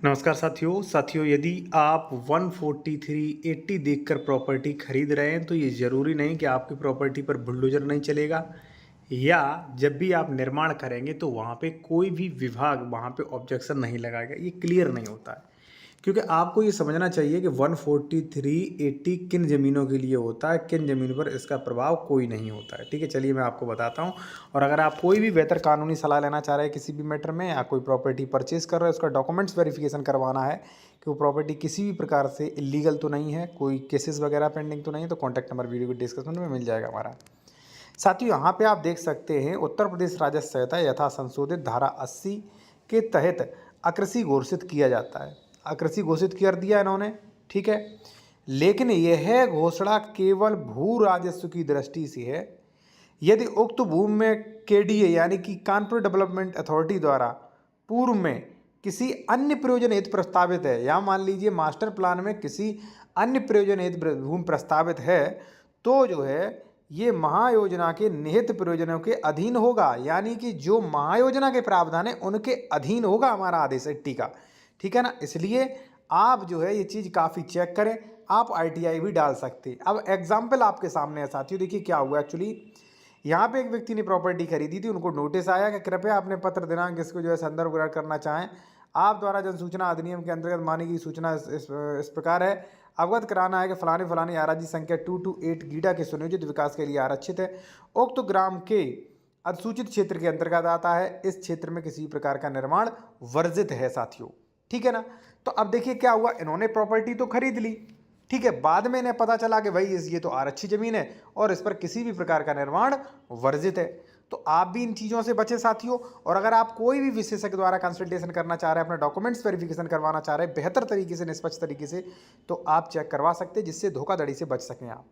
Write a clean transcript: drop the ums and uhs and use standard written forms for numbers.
नमस्कार साथियों यदि आप 14380 देखकर प्रॉपर्टी खरीद रहे हैं तो ये ज़रूरी नहीं कि आपकी प्रॉपर्टी पर बुलडोज़र नहीं चलेगा या जब भी आप निर्माण करेंगे तो वहाँ पे कोई भी विभाग वहाँ पे ऑब्जेक्शन नहीं लगाएगा। ये क्लियर नहीं होता है क्योंकि आपको ये समझना चाहिए कि 14380 किन ज़मीनों के लिए होता है, किन ज़मीनों पर इसका प्रभाव कोई नहीं होता है। ठीक है, चलिए मैं आपको बताता हूँ। और अगर आप कोई भी बेहतर कानूनी सलाह लेना चाह रहे हैं किसी भी मैटर में या कोई प्रॉपर्टी परचेज़ कर रहे हैं, उसका डॉक्यूमेंट्स वेरिफिकेशन करवाना है कि वो प्रॉपर्टी किसी भी प्रकार से इलीगल तो नहीं है, कोई केसेस वगैरह पेंडिंग तो नहीं है, तो कॉन्टैक्ट नंबर वीडियो की डिस्क्रिप्शन में मिल जाएगा हमारा। साथियों यहाँ पे आप देख सकते हैं उत्तर प्रदेश राजस्व संहिता यथा संशोधित धारा 80 के तहत अकृषि घोषित किया जाता है। अकृषि घोषित कर दिया इन्होंने, ठीक है, लेकिन यह घोषणा केवल भू राजस्व की दृष्टि से है। यदि उक्त भूमि में केडीए यानी कि कानपुर डेवलपमेंट अथॉरिटी द्वारा पूर्व में किसी अन्य प्रयोजन हेतु प्रस्तावित है, या मान लीजिए मास्टर प्लान में किसी अन्य प्रयोजन हेतु भूमि प्रस्तावित है, तो जो है ये महायोजना के निहित प्रयोजनों के अधीन होगा, यानी कि जो महायोजना के प्रावधान है उनके अधीन होगा हमारा आदेश 80 का। ठीक है ना, इसलिए आप जो है ये चीज़ काफ़ी चेक करें। आप आईटीआई भी डाल सकते हैं। अब एग्जाम्पल आपके सामने है साथियों, देखिए क्या हुआ एक्चुअली। यहाँ पे एक व्यक्ति ने प्रॉपर्टी खरीदी थी, उनको नोटिस आया कि कृपया अपने पत्र दिनांक इसको जो है संदर्भ ग्रहण करना चाहें। आप द्वारा जनसूचना अधिनियम के अंतर्गत मानी गई सूचना इस प्रकार है। अवगत कराना है कि फलाने फलाने आराजी संख्या 228 गीडा के सुनियोजित विकास के लिए आरक्षित है। उक्त ग्राम के अधिसूचित क्षेत्र के अंतर्गत आता है। इस क्षेत्र में किसी प्रकार का निर्माण वर्जित है साथियों। ठीक है ना, तो अब देखिए क्या हुआ, इन्होंने प्रॉपर्टी तो खरीद ली, ठीक है, बाद में इन्हें पता चला कि भाई ये तो आरक्षित जमीन है और इस पर किसी भी प्रकार का निर्माण वर्जित है। तो आप भी इन चीज़ों से बचें साथियों। और अगर आप कोई भी विशेषज्ञ द्वारा कंसल्टेशन करना चाह रहे हैं, अपने डॉक्यूमेंट्स वेरिफिकेशन करवाना चाह रहे हैं बेहतर तरीके से, निष्पक्ष तरीके से, तो आप चेक करवा सकते हैं, जिससे धोखाधड़ी से बच सकें आप।